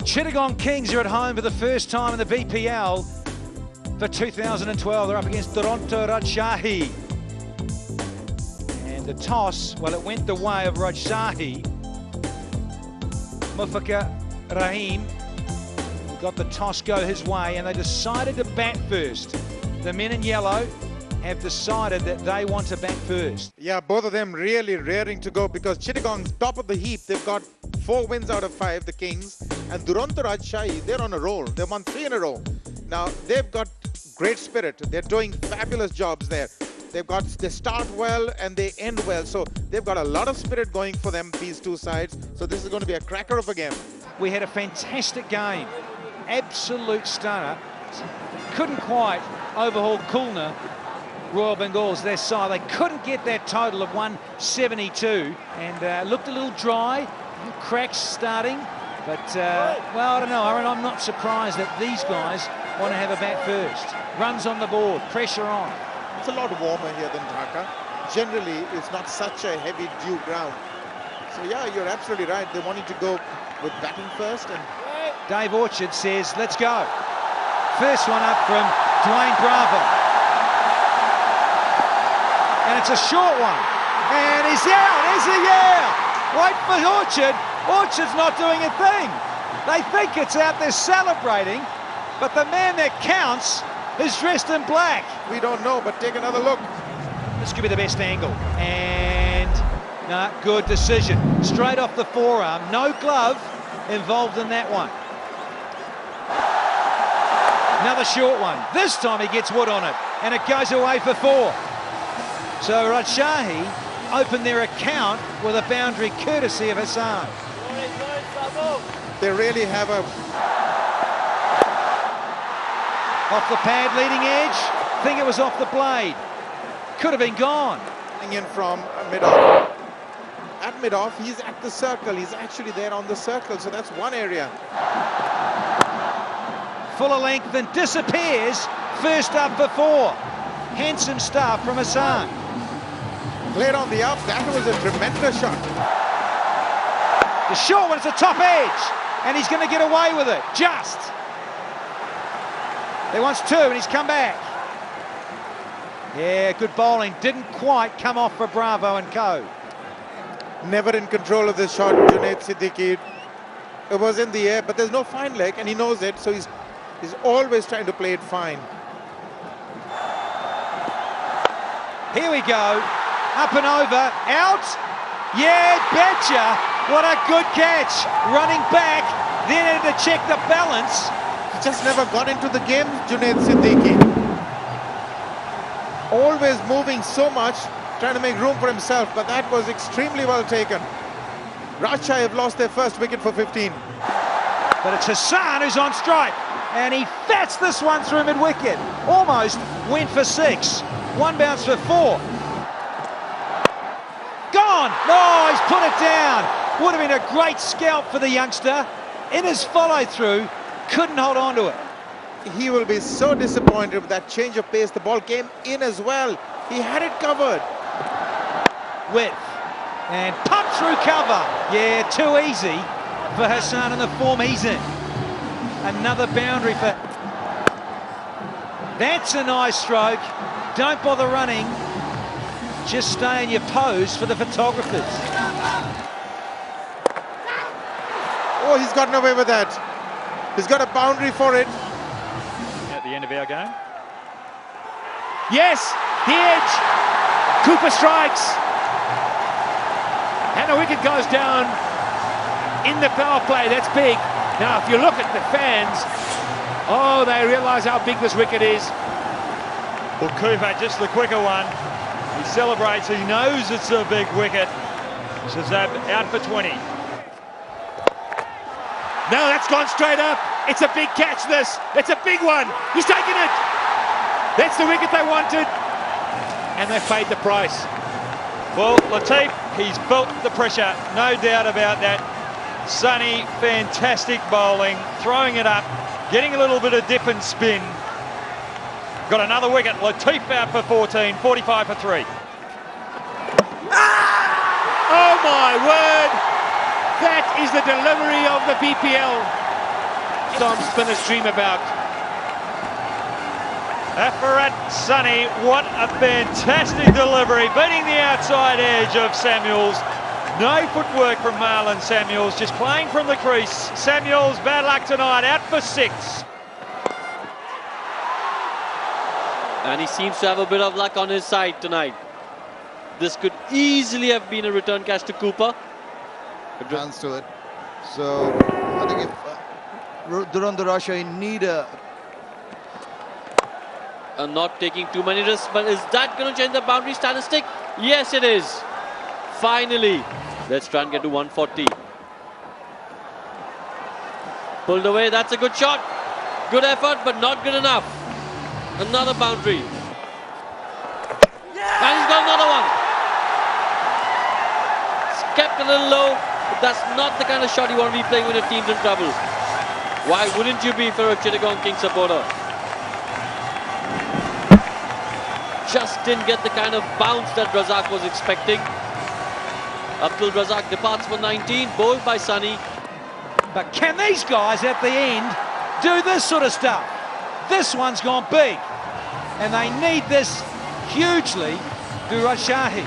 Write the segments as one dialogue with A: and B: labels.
A: Chittagong Kings are at home for the first time in the BPL for 2012. They're up against Duronto Rajshahi. And the toss, well, it went the way of Rajshahi. Mufaka Rahim got the toss go his way, and they decided to bat first. The men in yellow have decided that they want to bat first.
B: Yeah, both of them really raring to go, because Chittagong's top of the heap. They've got 4 wins out of 5, the Kings. And Duronto Rajshahi, they're on a roll. They've won 3 in a row. Now, they've got great spirit. They're doing fabulous jobs there. They start well and they end well. So they've got a lot of spirit going for them, these two sides. So this is going to be a cracker of a game.
A: We had a fantastic game. Absolute stunner. Couldn't quite overhaul Kulna, Royal Bengals, their side. They couldn't get that total of 172, and looked a little dry. Cracks starting, but well, I don't know, Aaron, I'm not surprised that these guys want to have a bat first. Runs on the board, pressure on.
B: It's a lot warmer here than Dhaka. Generally, it's not such a heavy dew ground. So yeah, you're absolutely right. They wanted to go with batting first. And
A: Dave Orchard says, let's go. First one up from Dwayne Bravo. And it's a short one. And he's out, is he? Yeah! Wait for Orchard. Orchard's not doing a thing. They think it's out there celebrating, but the man that counts is dressed in black.
B: We don't know, but take another look.
A: This could be the best angle. And no, good decision. Straight off the forearm. No glove involved in that one. Another short one. This time he gets wood on it, and it goes away for 4. So Rajshahi opened their account with a boundary courtesy of Hassan.
B: They really have a...
A: Off the pad, leading edge. Think it was off the blade. Could have been gone.
B: In from mid-off. At mid-off, he's at the circle. He's actually there on the circle, so that's one area.
A: Fuller length and disappears. First up for 4. Handsome stuff from Hassan.
B: Played on the up, that was a tremendous shot.
A: The short one's the top edge, and he's going to get away with it, just. He wants 2, and he's come back. Yeah, good bowling, didn't quite come off for Bravo and co.
B: Never in control of this shot, Junaid Siddiqui. It was in the air, but there's no fine leg, and he knows it, so he's always trying to play it fine.
A: Here we go. Up and over, out, yeah, betcha, what a good catch, running back, then had to check the balance.
B: He just never got into the game, Junaid Siddiqui. Always moving so much, trying to make room for himself, but that was extremely well taken. Rajshahi have lost their first wicket for 15.
A: But it's Hassan who's on strike, and he fats this one through mid-wicket, almost went for 6, one bounce for 4. Gone! No, he's put it down. Would have been a great scalp for the youngster. In his follow-through, couldn't hold on to it.
B: He will be so disappointed with that change of pace. The ball came in as well. He had it covered.
A: Width. And pumped through cover. Yeah, too easy for Hassan in the form he's in. Another boundary for... That's a nice stroke. Don't bother running. Just stay in your pose for the photographers.
B: Oh, he's gotten away with that. He's got a boundary for it.
C: At the end of our game.
D: Yes, the edge. Cooper strikes. And the wicket goes down in the power play. That's big. Now, if you look at the fans, oh, they realise how big this wicket is.
C: Well, Cooper, just the quicker one. He celebrates, he knows it's a big wicket. Shazab out for 20.
D: No, that's gone straight up. It's a big catch, this. It's a big one. He's taken it. That's the wicket they wanted. And they paid the price.
C: Well, Latif, he's felt the pressure, no doubt about that. Sunny, fantastic bowling, throwing it up, getting a little bit of dip and spin. Got another wicket. Latif out for 14, 45 for 3.
D: Oh my word! That is the delivery of the BPL. Tom spinners dream about.
C: Afarat Sunny, what a fantastic delivery, beating the outside edge of Samuels. No footwork from Marlon Samuels, just playing from the crease. Samuels, bad luck tonight, out for 6.
E: And he seems to have a bit of luck on his side tonight. This could easily have been a return catch to Cooper.
F: Hands to it. So I think if Duronto Rajshahi need a...
E: Not taking too many risks, but is that going to change the boundary statistic? Yes, it is. Finally, let's try and get to 140. Pulled away, that's a good shot. Good effort, but not good enough. Another boundary. And he's got another one. It's kept a little low, but that's not the kind of shot you want to be playing when your team's in trouble. Why wouldn't you be if you're a Chittagong King supporter? Just didn't get the kind of bounce that Razak was expecting. Abdul Razak departs for 19, bowled by Sunny.
A: But can these guys at the end do this sort of stuff? This one's gone big, and they need this hugely to Rajshahi.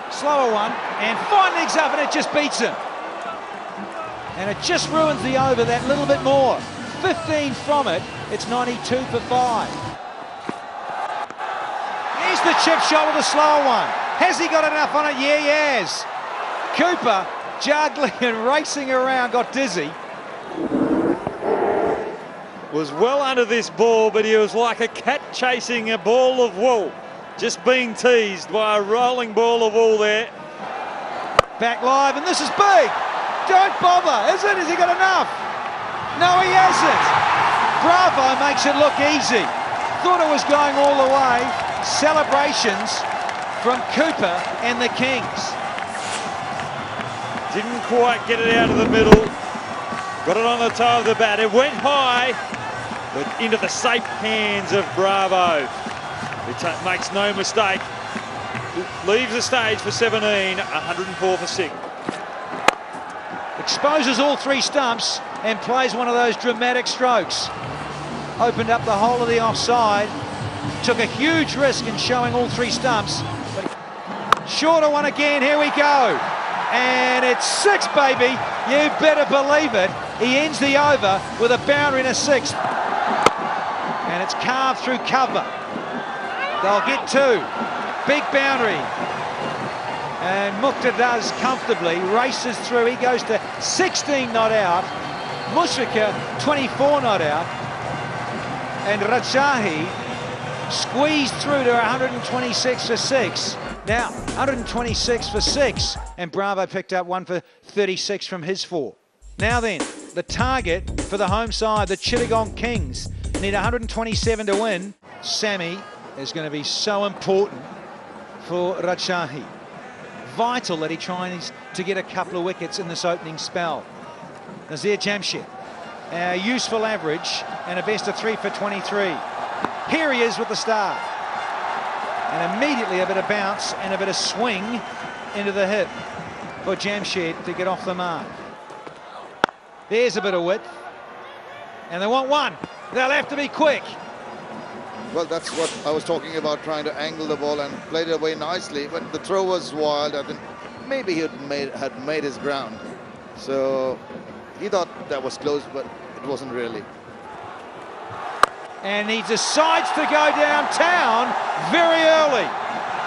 A: Slower one, and fine legs up, and it just beats him. And it just ruins the over that little bit more. 15 from it, it's 92 for 5. Here's the chip shot with a slower one. Has he got enough on it? Yeah, he has. Cooper, juggling and racing around, got dizzy.
C: Was well under this ball, but he was like a cat chasing a ball of wool. Just being teased by a rolling ball of wool there.
A: Back live, and this is big. Don't bother, is it? Has he got enough? No, he hasn't. Bravo makes it look easy. Thought it was going all the way. Celebrations from Cooper and the Kings.
C: Didn't quite get it out of the middle. Got it on the toe of the bat. It went high, but into the safe hands of Bravo. It makes no mistake. Leaves the stage for 17, 104 for 6.
A: Exposes all 3 stumps and plays one of those dramatic strokes. Opened up the whole of the offside. Took a huge risk in showing all 3 stumps. But shorter one again, here we go. And it's 6, baby. You better believe it. He ends the over with a boundary in a 6th. And it's carved through cover. They'll get 2. Big boundary. And Mukhtar does comfortably, races through. He goes to 16 not out. Mushrika 24 not out. And Rajshahi squeezed through to 126 for 6. Now 126 for 6, and Bravo picked up 1 for 36 from his 4. Now then, the target for the home side, the Chittagong Kings, need 127 to win. Sammy is going to be so important for Rajshahi. Vital that he tries to get a couple of wickets in this opening spell. Nazir Jamshid, a useful average and a best of 3 for 23. Here he is with the start. And immediately a bit of bounce and a bit of swing into the hip for Jamshid to get off the mark. There's a bit of width. And they want 1. They'll have to be quick.
F: Well, that's what I was talking about, trying to angle the ball and played it away nicely. But the throw was wild. I think maybe he had made his ground. So he thought that was close, but it wasn't really.
A: And he decides to go downtown very early.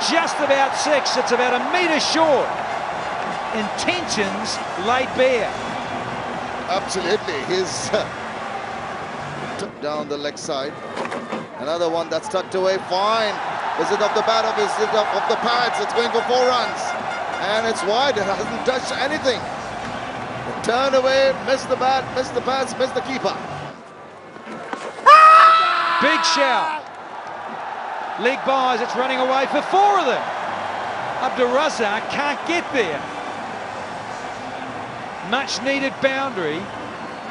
A: Just about 6. It's about a metre short. Intentions laid bare.
F: Absolutely. He's took down the leg side. Another one that's tucked away, fine. Is it off the bat or is it off the pads? It's going for 4 runs. And it's wide, it hasn't touched anything. Turn away, missed the bat, missed the pads, missed the keeper.
A: Big shout. Leg buys, it's running away for 4 of them. Abdul Razak can't get there. Much needed boundary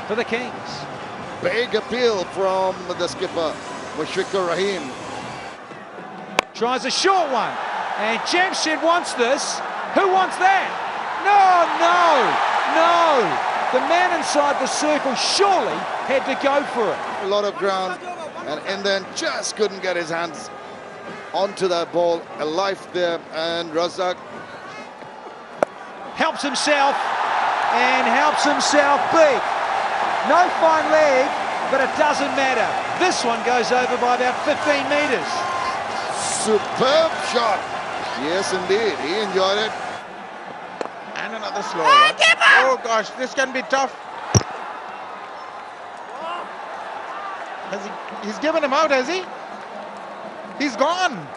A: for the Kings.
F: Big appeal from the skipper, Mushrika Rahim.
A: Tries a short one, and Jamshid wants this, Who wants that? No, no, no. The man inside the circle surely had to go for it.
F: A lot of ground, and then just couldn't get his hands onto that ball. A life there, and Razak
A: helps himself, and helps himself big. No fine leg, but it doesn't matter. This one goes over by about 15 metres.
F: Superb shot. Yes, indeed. He enjoyed it.
B: And another slow one. Oh gosh, this can be tough. He's given him out, has he? He's gone.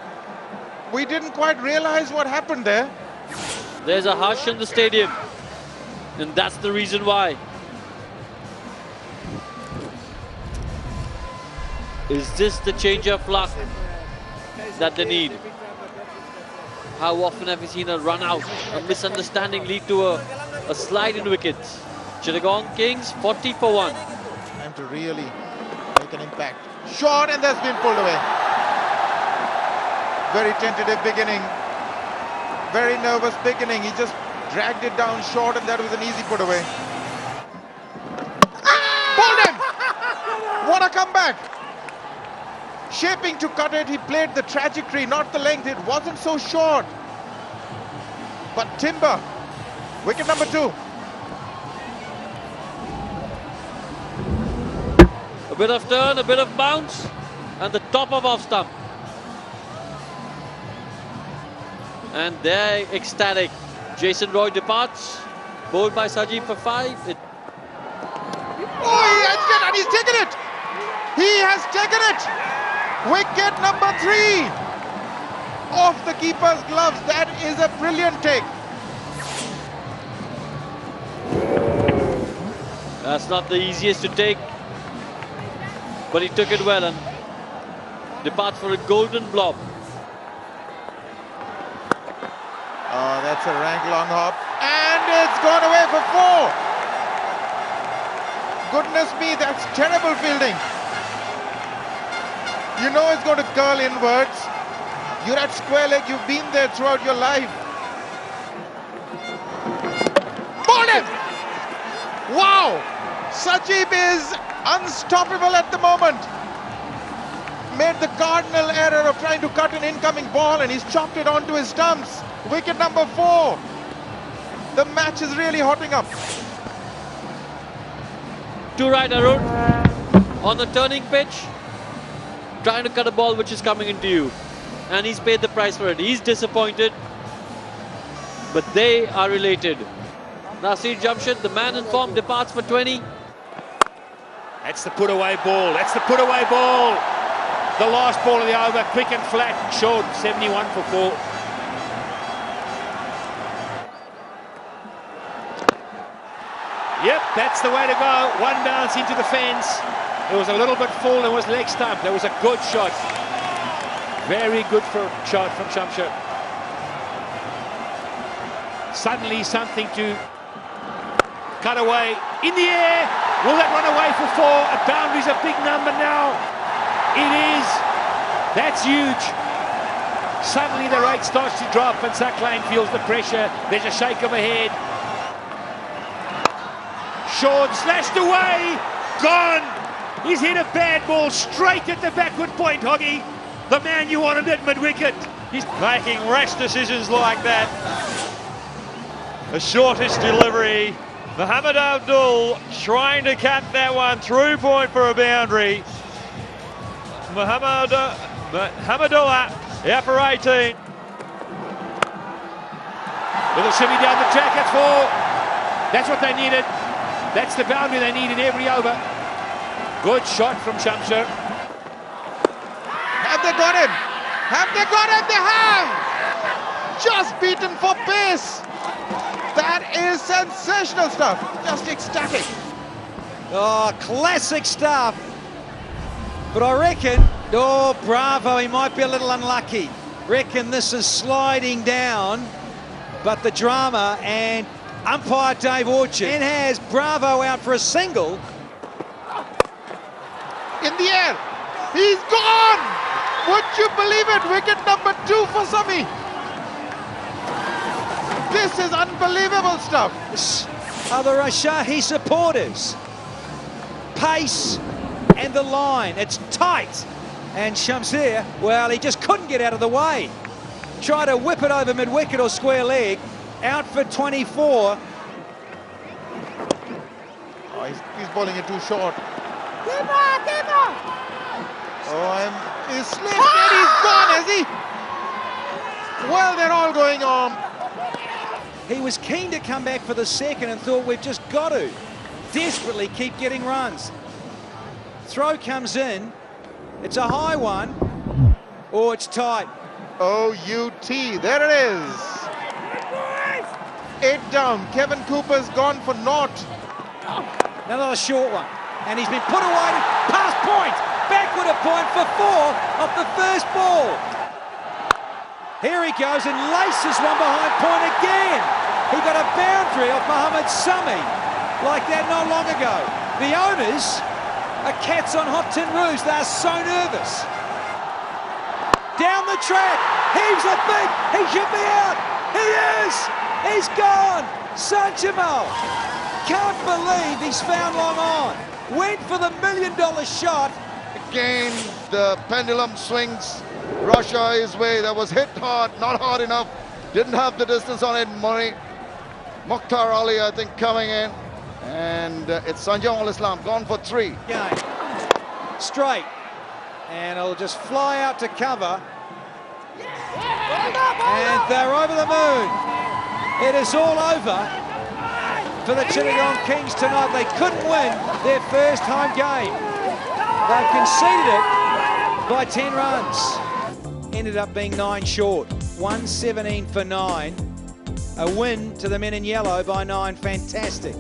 B: We didn't quite realize what happened there.
E: There's a hush in the stadium, and that's the reason why. Is this the change of luck that they need? How often have we seen a run out, a misunderstanding lead to a slide in wickets? Chittagong Kings 40 for 1.
B: Time to really make an impact. Shot, and that's been pulled away. Very tentative beginning. Very nervous beginning. He just dragged it down short, and that was an easy put away. Pulled him! What a comeback! Shaping to cut it, he played the trajectory, not the length. It wasn't so short. But timber. Wicket number 2.
E: A bit of turn, a bit of bounce, and the top of off stump. And they're ecstatic. Jason Roy departs, bowled by Sajid for 5.
B: Oh, he edged it, and he's taken it! He has taken it! Wicket number 3! Off the keeper's gloves. That is a brilliant take.
E: That's not the easiest to take, but he took it well and departs for a golden blob.
B: Oh, that's a rank long hop. And it's gone away for 4. Goodness me, that's terrible fielding. You know it's going to curl inwards. You're at square leg, you've been there throughout your life. Bowled him! Wow! Sajib is unstoppable at the moment. Made the cardinal error of trying to cut an incoming ball, and he's chopped it onto his stumps. Wicket number 4. The match is really hotting up.
E: To right, Arun, on the turning pitch, trying to cut a ball which is coming into you, and he's paid the price for it. He's disappointed, but they are related. Nasir Jamshid, the man in form, departs for 20.
D: That's the put away ball. That's the put away ball. The last ball of the over, quick and flat, showed 71 for 4. Yep, that's the way to go. One bounce into the fence. It was a little bit full and was leg stump. That was a good shot. Very good shot from Shamshir. Suddenly something to cut away. In the air. Will that run away for 4? A boundary's a big number now. It is. That's huge. Suddenly the rate starts to drop and Saklain feels the pressure. There's a shake of a head. Sean slashed away. Gone. He's hit a bad ball straight at the backward point, Hoggy. The man you wanted at mid-wicket.
C: He's making rash decisions like that. The shortest delivery. Muhammad Abdul trying to cut that one through point for a boundary. Hamidullah out for 18.
D: With a shimmy down the track at 4. That's what they needed. That's the boundary they need in every over. Good shot from Shamshir.
B: Have they got him? Have they got him? They have! Just beaten for pace. That is sensational stuff. Just ecstatic.
A: Oh, classic stuff. But I reckon, oh, bravo, he might be a little unlucky. Reckon this is sliding down, but the drama, and umpire Dave Orchard and has Bravo out for a single.
B: In the air. He's gone! Would you believe it? Wicket number 2 for Sami. This is unbelievable stuff.
A: This are the Rajshahi supporters. Pace and the line. It's tight. And Shamsir, well, he just couldn't get out of the way. Try to whip it over mid-wicket or square leg. Out for 24.
B: Oh, he's bowling it too short. Oh, he's slipped and he's gone, has he? Well, they're all going on.
A: He was keen to come back for the second and thought, we've just got to desperately keep getting runs. Throw comes in. It's a high one. Oh, it's tight.
B: O-U-T, there it is. 8 down. Kevin Cooper's gone for naught.
A: Another short one. And he's been put away past point. Backward a point for 4 off the first ball. Here he goes and laces one behind point again. He got a boundary off Mohammed Sami like that not long ago. The owners are cats on hot tin roofs. They're so nervous. Down the track. Heaves a big. He should be out. He is. He's gone. Sanjamal. Can't believe he's found long on. Went for the $1 million shot.
F: Again, the pendulum swings Rajshahi's way. That was hit hard, not hard enough. Didn't have the distance on it. Mukhtar Ali, I think, coming in. And it's Sanjam al-Islam, gone for 3.
A: Game. Straight. And it'll just fly out to cover. And they're over the moon. It is all over for the Chittagong Kings tonight. They couldn't win their first home game. They've conceded it by 10 runs. Ended up being 9 short. 117 for 9. A win to the men in yellow by 9. Fantastic.